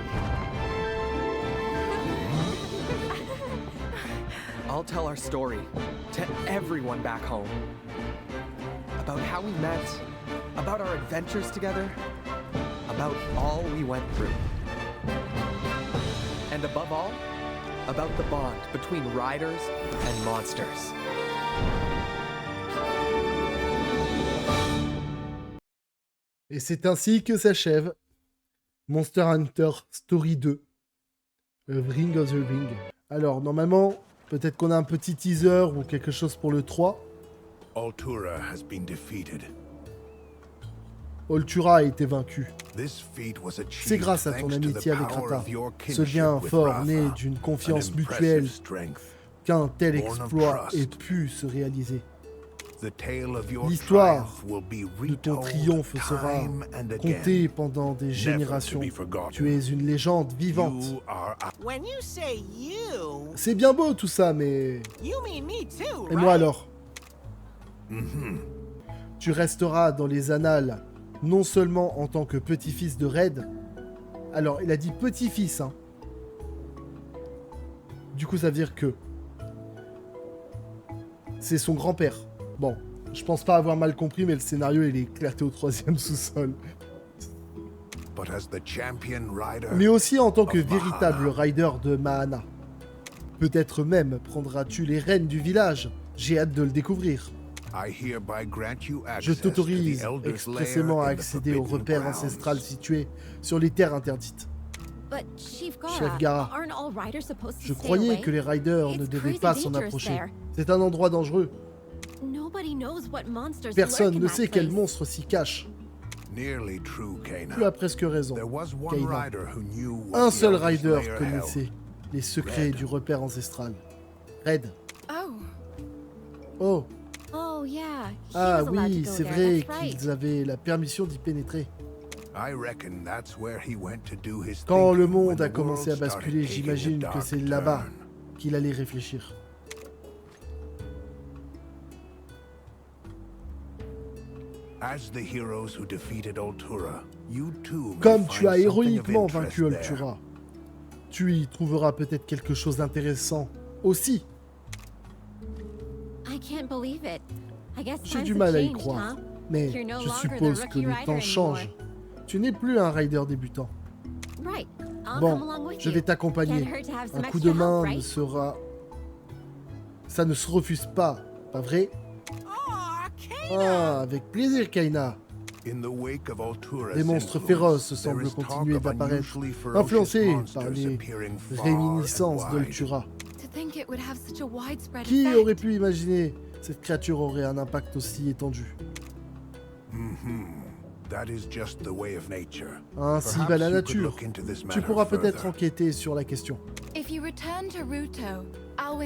I'll tell our story to everyone back home. About how we met, about our adventures together, about all we went through. And above all, about the bond between riders and monsters. Et c'est ainsi que s'achève Monster Hunter Story 2. Ring of the Ring. Alors, normalement, peut-être qu'on a un petit teaser ou quelque chose pour le 3. Altura has been defeated. Altura a été vaincu. This feat was achieved C'est grâce à ton thanks to the amitié avec power Ratha, of your ce kinship lien with fort Ratha, né d'une an confiance impressive mutuelle strength. qu'un tel born of exploit ait trust. pu se réaliser. The tale of your L'histoire triumph will be de ton retold triomphe sera time and contée again. pendant des Never générations. to be forgotten. Tu es une légende vivante. You are a- When you say you, C'est bien beau tout ça, mais... you mean me too, Et right? moi alors? Tu resteras dans les annales, non seulement en tant que petit-fils de Red. Alors, il a dit petit-fils, hein. Du coup, ça veut dire que... c'est son grand-père. Bon, je pense pas avoir mal compris, mais le scénario, il est éclaté au 3e sous-sol. But as the champion rider Mais aussi en tant que of véritable Mahana. rider de Mahana. Peut-être même prendras-tu les rênes du village. J'ai hâte de le découvrir. Je t'autorise expressément à accéder au repère ancestral situé sur les terres interdites. Chef Gara, je croyais que les riders ne devaient pas s'en approcher. C'est un endroit dangereux. Personne ne sait quels monstres s'y cachent. Tu as presque raison, Kaina. Un seul rider connaissait les secrets du repère ancestral. Red. Oh. Ah oui, c'est vrai qu'ils avaient la permission d'y pénétrer. Quand le monde a commencé à basculer, j'imagine que c'est là-bas qu'il allait réfléchir. Comme tu as héroïquement vaincu Altura, tu y trouveras peut-être quelque chose d'intéressant aussi. J'ai du mal à y croire, mais je suppose que le temps change. Tu n'es plus un rider débutant. Bon, je vais t'accompagner. Un coup de main ne sera... Ça ne se refuse pas, pas vrai? Ah, avec plaisir, Kaina. Les monstres féroces semblent continuer d'apparaître, influencés par les réminiscences d'Altura. Qui aurait pu imaginer cette créature aurait un impact aussi étendu? Ainsi va la nature. Tu pourras peut-être enquêter sur la question.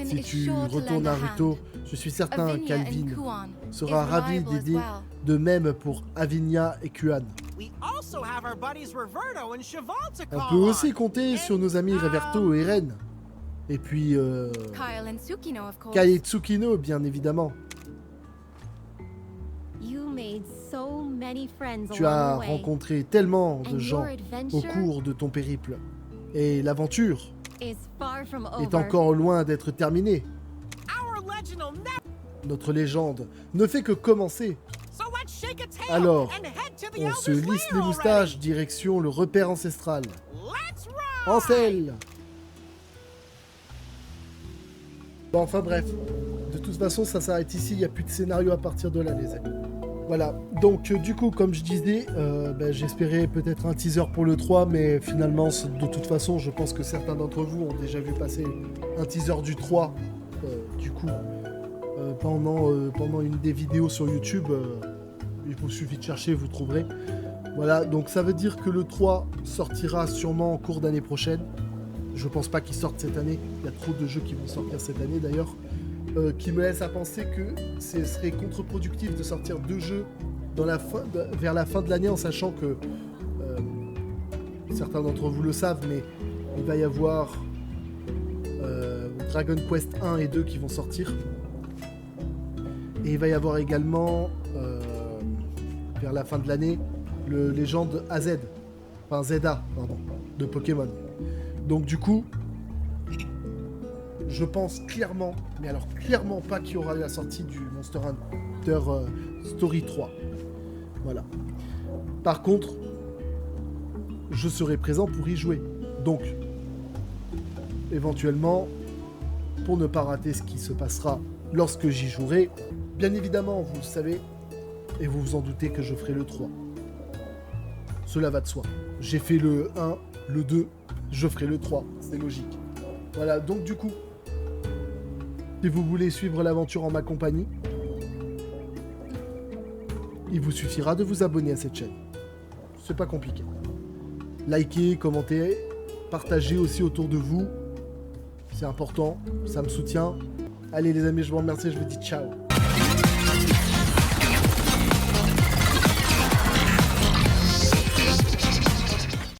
Si tu retournes à Ruto, je suis certain qu'Alvin sera ravi d'aider, de même pour Avinia et Kuan. On peut aussi compter sur nos amis Reverto et Ren. Et puis, Kai et Tsukino, bien évidemment. Tu as rencontré tellement de gens au cours de ton périple. Et l'aventure est encore loin d'être terminée. Notre légende ne fait que commencer. Alors, on se lisse les moustaches, direction le repère ancestral. En selle! Bon, enfin bref, de toute façon ça s'arrête ici, il n'y a plus de scénario à partir de là les amis. Voilà, donc du coup comme je disais, j'espérais peut-être un teaser pour le 3, mais finalement de toute façon je pense que certains d'entre vous ont déjà vu passer un teaser du 3, pendant une des vidéos sur YouTube, il vous suffit de chercher, vous trouverez. Voilà, donc ça veut dire que le 3 sortira sûrement en cours d'année prochaine. Je pense pas qu'il sorte cette année. Il y a trop de jeux qui vont sortir cette année d'ailleurs. Qui me laisse à penser que ce serait contre-productif de sortir 2 jeux vers la fin de l'année en sachant que certains d'entre vous le savent, mais il va y avoir Dragon Quest 1 et 2 qui vont sortir. Et il va y avoir également vers la fin de l'année le Légende AZ, enfin ZA, pardon, de Pokémon. Donc du coup, je pense clairement, mais alors clairement pas qu'il y aura la sortie du Monster Hunter Story 3. Voilà. Par contre, je serai présent pour y jouer. Donc, éventuellement, pour ne pas rater ce qui se passera lorsque j'y jouerai, bien évidemment, vous le savez, et vous vous en doutez que je ferai le 3. Cela va de soi. J'ai fait le 1, le 2, je ferai le 3, c'est logique. Voilà, donc du coup, si vous voulez suivre l'aventure en ma compagnie, il vous suffira de vous abonner à cette chaîne. C'est pas compliqué. Likez, commentez, partagez aussi autour de vous. C'est important, ça me soutient. Allez les amis, je vous remercie, je vous dis ciao.